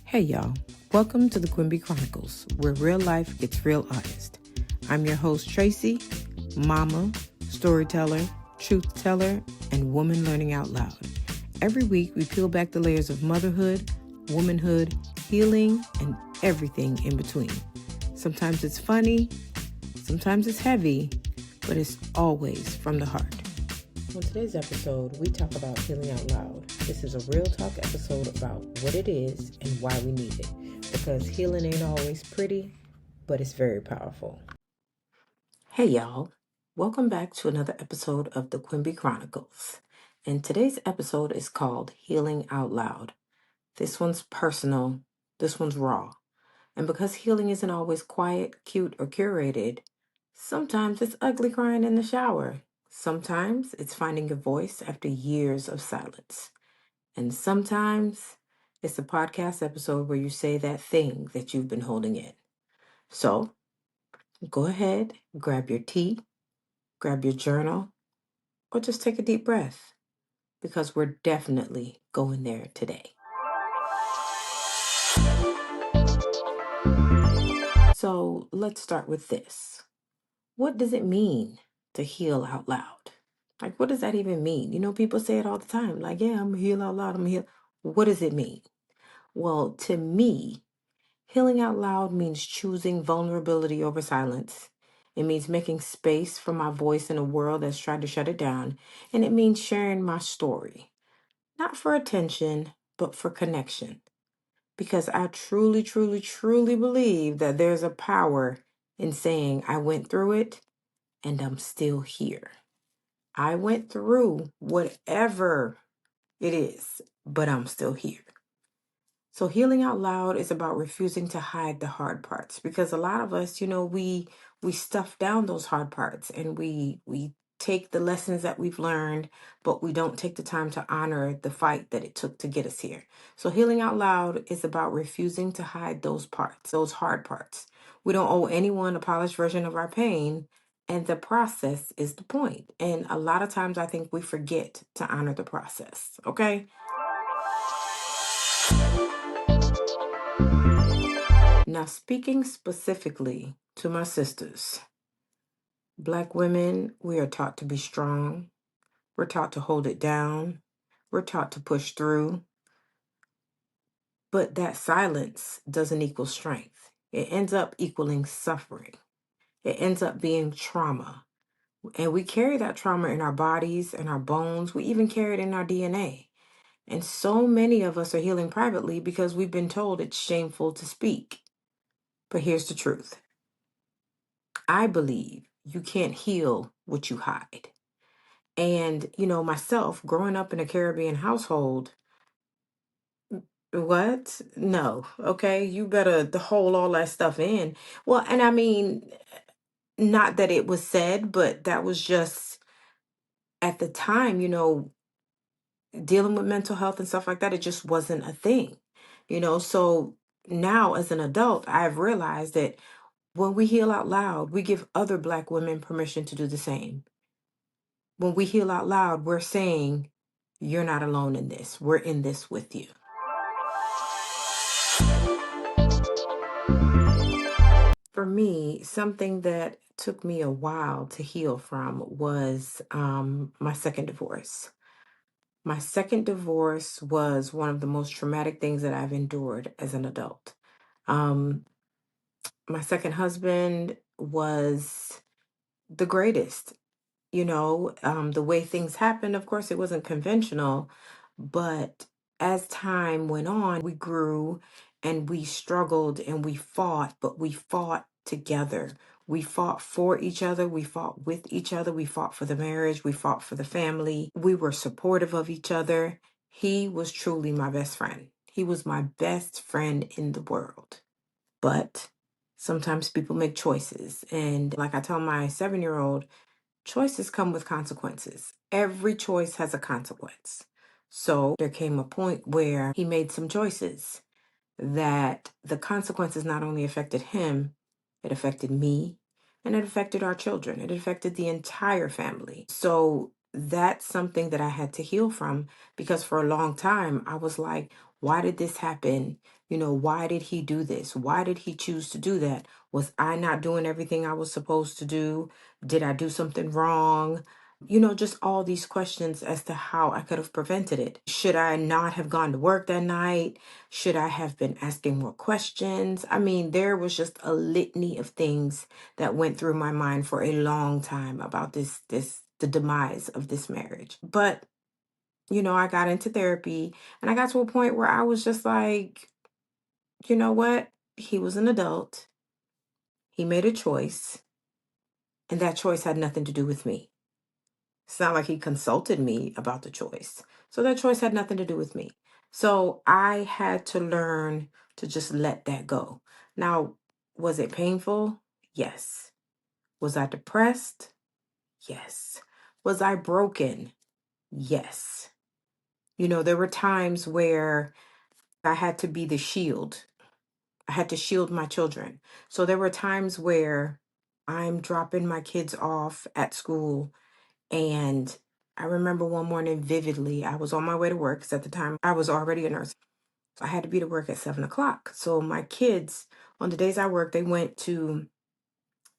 Hey y'all, welcome to the Quimby Chronicles, where real life gets real honest. I'm your host Traci, mama, storyteller, truth teller, and woman learning out loud. Every week we peel back the layers of motherhood, womanhood, healing, and everything in between. Sometimes it's funny, sometimes it's heavy, but it's always from the heart. On today's episode, we talk about healing out loud. This is a real talk episode about what it is and why we need it. Because healing ain't always pretty, but it's very powerful. Hey y'all, welcome back to another episode of the Quimby Chronicles. And today's episode is called Healing Out Loud. This one's personal, this one's raw. And because healing isn't always quiet, cute, or curated, sometimes it's ugly crying in the shower. Sometimes it's finding your voice after years of silence. And sometimes it's a podcast episode where you say that thing that you've been holding in. So go ahead, grab your tea, grab your journal, or just take a deep breath because we're definitely going there today. So let's start with this. What does it mean to heal out loud? Like, what does that even mean? You know, people say it all the time. Like, yeah, I'm gonna heal out loud. I'm gonna heal. What does it mean? Well, to me, healing out loud means choosing vulnerability over silence. It means making space for my voice in a world that's tried to shut it down. And it means sharing my story, not for attention, but for connection. Because I truly, truly, truly believe that there's a power in saying I went through it and I'm still here. I went through whatever it is, but I'm still here. So healing out loud is about refusing to hide the hard parts because a lot of us, we stuff down those hard parts and we take the lessons that we've learned, but we don't take the time to honor the fight that it took to get us here. So healing out loud is about refusing to hide those parts, those hard parts. We don't owe anyone a polished version of our pain, and the process is the point. And a lot of times I think we forget to honor the process, okay? Now, speaking specifically to my sisters, Black women, we are taught to be strong. We're taught to hold it down. We're taught to push through. But that silence doesn't equal strength. It ends up equaling suffering. It ends up being trauma. And we carry that trauma in our bodies and our bones. We even carry it in our DNA. And so many of us are healing privately because we've been told it's shameful to speak. But here's the truth. I believe you can't heal what you hide. And, myself growing up in a Caribbean household, what? No. Okay. You better hold all that stuff in. Well, and I mean, not that it was said, but that was just at the time, dealing with mental health and stuff like that. It just wasn't a thing, So now as an adult, I've realized that when we heal out loud, we give other Black women permission to do the same. When we heal out loud, we're saying, you're not alone in this. We're in this with you. For me, something that took me a while to heal from was my second divorce. My second divorce was one of the most traumatic things that I've endured as an adult. Um, my second husband was the greatest. The way things happened, of course, it wasn't conventional, but as time went on, we grew and we struggled and we fought, but we fought together. We fought for each other. We fought with each other. We fought for the marriage. We fought for the family. We were supportive of each other. He was truly my best friend. He was my best friend in the world. But sometimes people make choices. And like I tell my 7-year-old, choices come with consequences. Every choice has a consequence. So there came a point where he made some choices that the consequences not only affected him, it affected me, and it affected our children. It affected the entire family. So that's something that I had to heal from because for a long time I was like, Why did this happen? Why did he do this? Why did he choose to do that? Was I not doing everything I was supposed to do? Did I do something wrong? Just all these questions as to how I could have prevented it. Should I not have gone to work that night? Should I have been asking more questions? I mean, there was just a litany of things that went through my mind for a long time about the demise of this marriage. But, I got into therapy and I got to a point where I was just like, you know what? He was an adult. He made a choice, and that choice had nothing to do with me. It's not like he consulted me about the choice. So that choice had nothing to do with me. So I had to learn to just let that go. Now, was it painful? Yes. Was I depressed? Yes. Was I broken? Yes. There were times where I had to be the shield. I had to shield my children. So there were times where I'm dropping my kids off at school, and I remember one morning vividly, I was on my way to work because at the time I was already a nurse. I had to be to work at 7 o'clock. So my kids, on the days I worked, they went to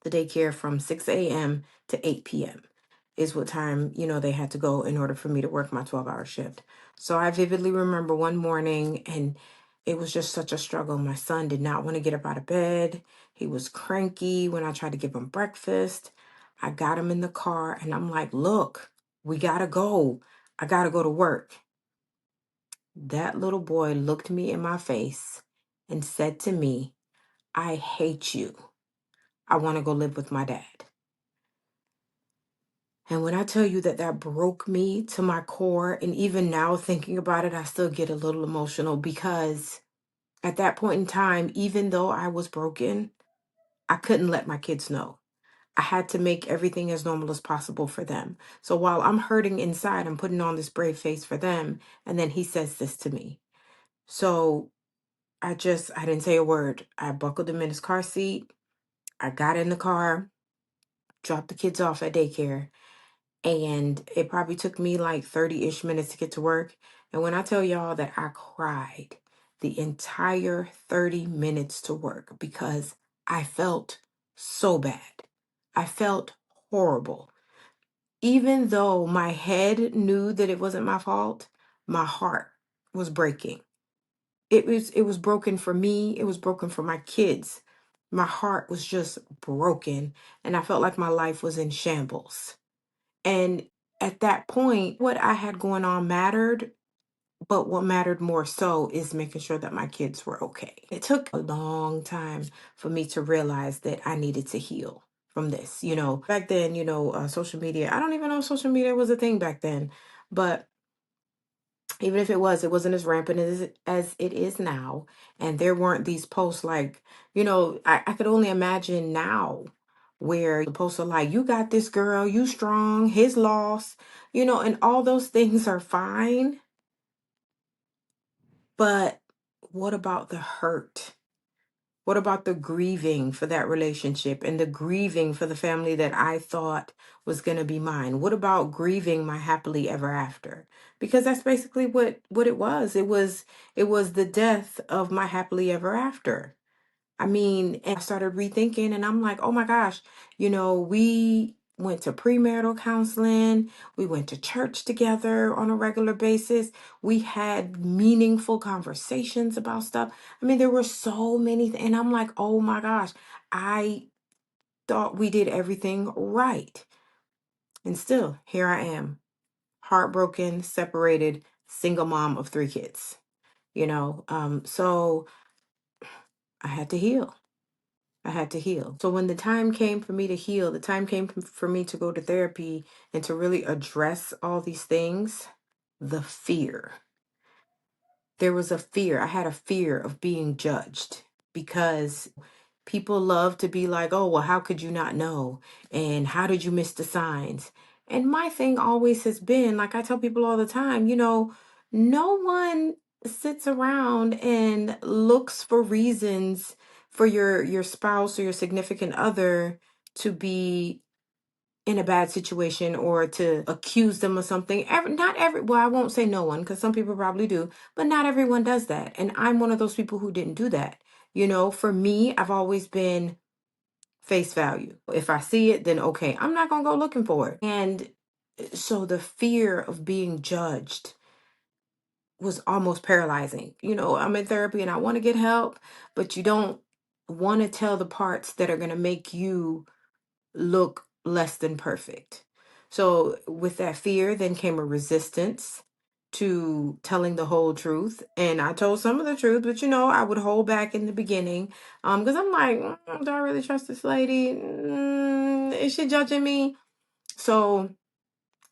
the daycare from 6 a.m. to 8 p.m. is what time, they had to go in order for me to work my 12-hour shift. So I vividly remember one morning, and it was just such a struggle. My son did not want to get up out of bed. He was cranky when I tried to give him breakfast. I got him in the car and I'm like, look, we gotta go. I gotta go to work. That little boy looked me in my face and said to me, I hate you. I want to go live with my dad. And when I tell you that that broke me to my core, and even now thinking about it, I still get a little emotional because at that point in time, even though I was broken, I couldn't let my kids know. I had to make everything as normal as possible for them. So while I'm hurting inside, I'm putting on this brave face for them. And then he says this to me. So I didn't say a word. I buckled him in his car seat. I got in the car, dropped the kids off at daycare. And it probably took me like 30-ish minutes to get to work. And when I tell y'all that I cried the entire 30 minutes to work because I felt so bad. I felt horrible. Even though my head knew that it wasn't my fault, my heart was breaking. It was broken for me. It was broken for my kids. My heart was just broken, and I felt like my life was in shambles. And at that point, what I had going on mattered, but what mattered more so is making sure that my kids were okay. It took a long time for me to realize that I needed to heal from this. Back then, social media, I don't even know if social media was a thing back then, but even if it was, it wasn't as rampant as it is now. And there weren't these posts like, I could only imagine now where the posts are like, you got this girl, you strong, his loss, and all those things are fine. But what about the hurt? What about the grieving for that relationship and the grieving for the family that I thought was going to be mine? What about grieving my happily ever after? Because that's basically what it was. It was the death of my happily ever after. I mean, and I started rethinking and I'm like, oh my gosh, we went to premarital counseling. We went to church together on a regular basis. We had meaningful conversations about stuff. I mean, there were so many, and I'm like, oh my gosh, I thought we did everything right. And still, here I am, heartbroken, separated, single mom of 3 kids, so I had to heal. I had to heal. So when the time came for me to heal, the time came for me to go to therapy and to really address all these things, the fear. There was a fear. I had a fear of being judged because people love to be like, oh, well, how could you not know? And how did you miss the signs? And my thing always has been, like I tell people all the time, no one sits around and looks for reasons for your spouse or your significant other to be in a bad situation or to accuse them of something. Well, I won't say no one, because some people probably do, but not everyone does that. And I'm one of those people who didn't do that. For me, I've always been face value. If I see it, then okay, I'm not going to go looking for it. And so the fear of being judged was almost paralyzing. I'm in therapy and I want to get help, but you don't want to tell the parts that are going to make you look less than perfect. So with that fear, then came a resistance to telling the whole truth. And I told some of the truth, but I would hold back in the beginning. Because I'm like, do I really trust this lady? Is she judging me? So,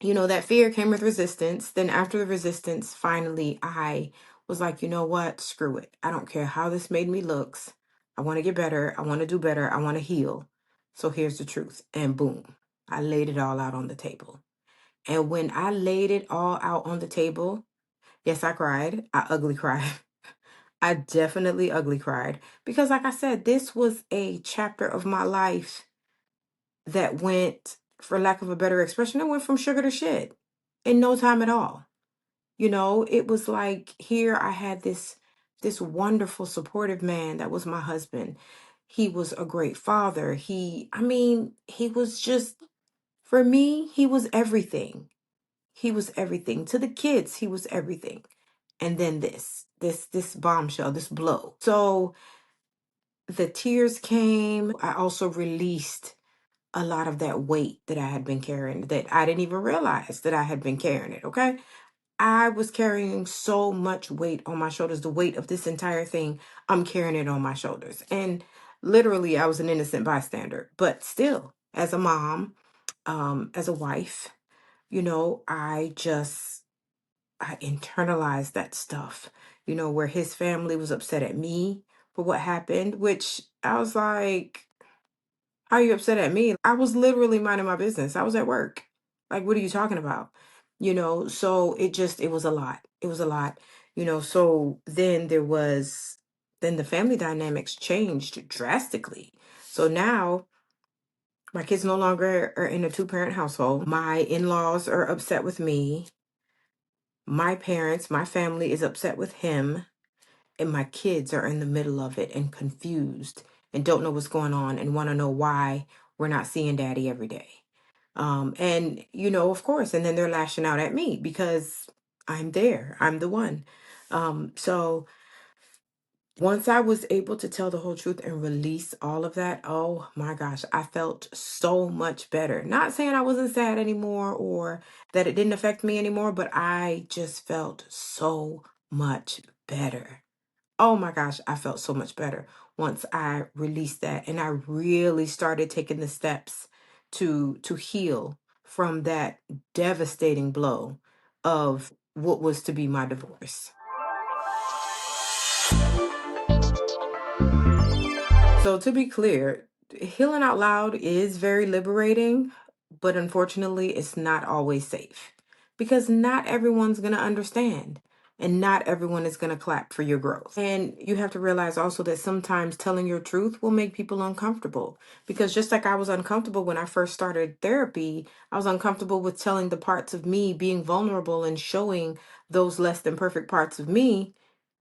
that fear came with resistance. Then after the resistance, finally, I was like, you know what? Screw it. I don't care how this made me looks. I want to get better. I want to do better. I want to heal. So here's the truth. And boom, I laid it all out on the table. And when I laid it all out on the table, yes, I cried. I ugly cried. I definitely ugly cried. Because like I said, this was a chapter of my life that went, for lack of a better expression, it went from sugar to shit in no time at all. It was like here I had this wonderful supportive man that was my husband. He was a great father. He was just, for me, he was everything. He was everything. To the kids, he was everything. And then this bombshell, this blow. So the tears came. I also released a lot of that weight that I had been carrying, that I didn't even realize that I had been carrying it. Okay. I was carrying so much weight on my shoulders, the weight of this entire thing. I'm carrying it on my shoulders. And literally, I was an innocent bystander. But still, as a mom, as a wife, I internalized that stuff, where his family was upset at me for what happened, which I was like, how are you upset at me? I was literally minding my business. I was at work. Like, what are you talking about? So it was a lot. It was a lot, so then the family dynamics changed drastically. So now my kids no longer are in a two-parent household. My in-laws are upset with me. My parents, my family is upset with him. And my kids are in the middle of it and confused and don't know what's going on and want to know why we're not seeing daddy every day. And of course, and then they're lashing out at me because I'm there. I'm the one. So once I was able to tell the whole truth and release all of that, oh my gosh, I felt so much better. Not saying I wasn't sad anymore or that it didn't affect me anymore, but I just felt so much better. Oh my gosh, I felt so much better once I released that, and I really started taking the steps to heal from that devastating blow of what was to be my divorce. So to be clear, healing out loud is very liberating, but unfortunately, it's not always safe because not everyone's going to understand and not everyone is going to clap for your growth. And you have to realize also that sometimes telling your truth will make people uncomfortable because just like I was uncomfortable when I first started therapy, I was uncomfortable with telling the parts of me, being vulnerable and showing those less than perfect parts of me.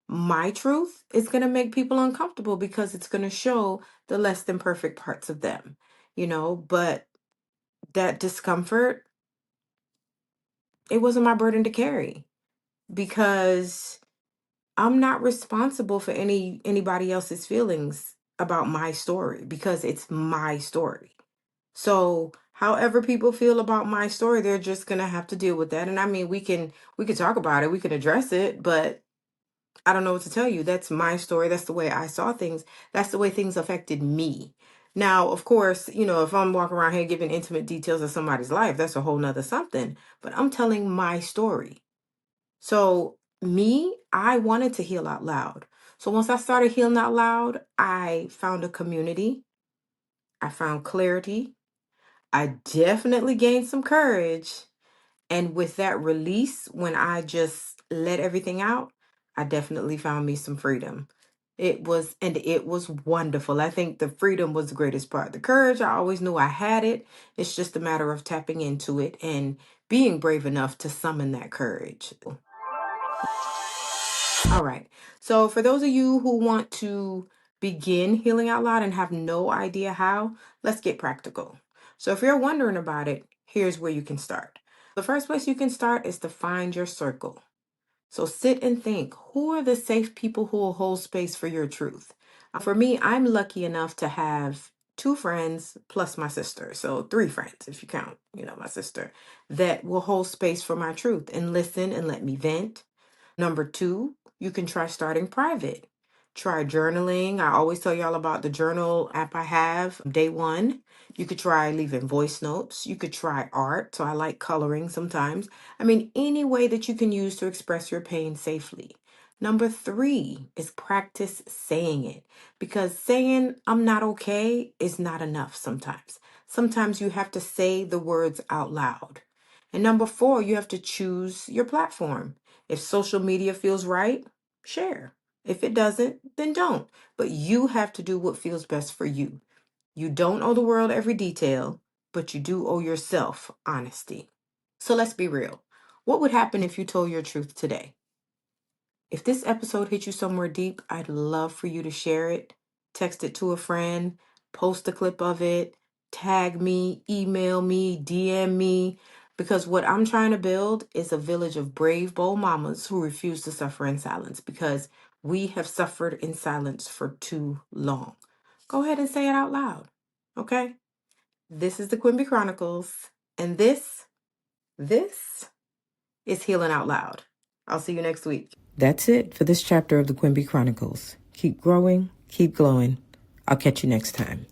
My truth is going to make people uncomfortable because it's going to show the less than perfect parts of them, but that discomfort, it wasn't my burden to carry because I'm not responsible for anybody else's feelings about my story because it's my story. So however people feel about my story, they're just going to have to deal with that. And I mean, we can talk about it, we can address it, but I don't know what to tell you. That's my story. That's the way I saw things. That's the way things affected me. Now, of course, if I'm walking around here giving intimate details of somebody's life, that's a whole nother something. But I'm telling my story. So me, I wanted to heal out loud. So once I started healing out loud, I found a community. I found clarity. I definitely gained some courage. And with that release, when I just let everything out, I definitely found me some freedom. It was wonderful. I think the freedom was the greatest part. The courage, I always knew I had it. It's just a matter of tapping into it and being brave enough to summon that courage. All right. So for those of you who want to begin healing out loud and have no idea how, let's get practical. So if you're wondering about it, here's where you can start. The first place you can start is to find your circle. So sit and think, who are the safe people who will hold space for your truth? For me, I'm lucky enough to have two friends plus my sister. So three friends, if you count, my sister, that will hold space for my truth and listen and let me vent. Number two, you can try starting private. Try journaling. I always tell y'all about the journal app I have, day one. You could try leaving voice notes. You could try art. So I like coloring sometimes. I mean, any way that you can use to express your pain safely. Number three is practice saying it, because saying I'm not okay is not enough sometimes. Sometimes you have to say the words out loud. And number four, you have to choose your platform. If social media feels right, share. If it doesn't, then don't. But you have to do what feels best for you. You don't owe the world every detail, but you do owe yourself honesty. So let's be real. What would happen if you told your truth today? If this episode hit you somewhere deep, I'd love for you to share it, text it to a friend, post a clip of it, tag me, email me, DM me, because what I'm trying to build is a village of brave, bold mamas who refuse to suffer in silence, because we have suffered in silence for too long. Go ahead and say it out loud, okay? This is the Quimby Chronicles, and this is Healing Out Loud. I'll see you next week. That's it for this chapter of the Quimby Chronicles. Keep growing, keep glowing. I'll catch you next time.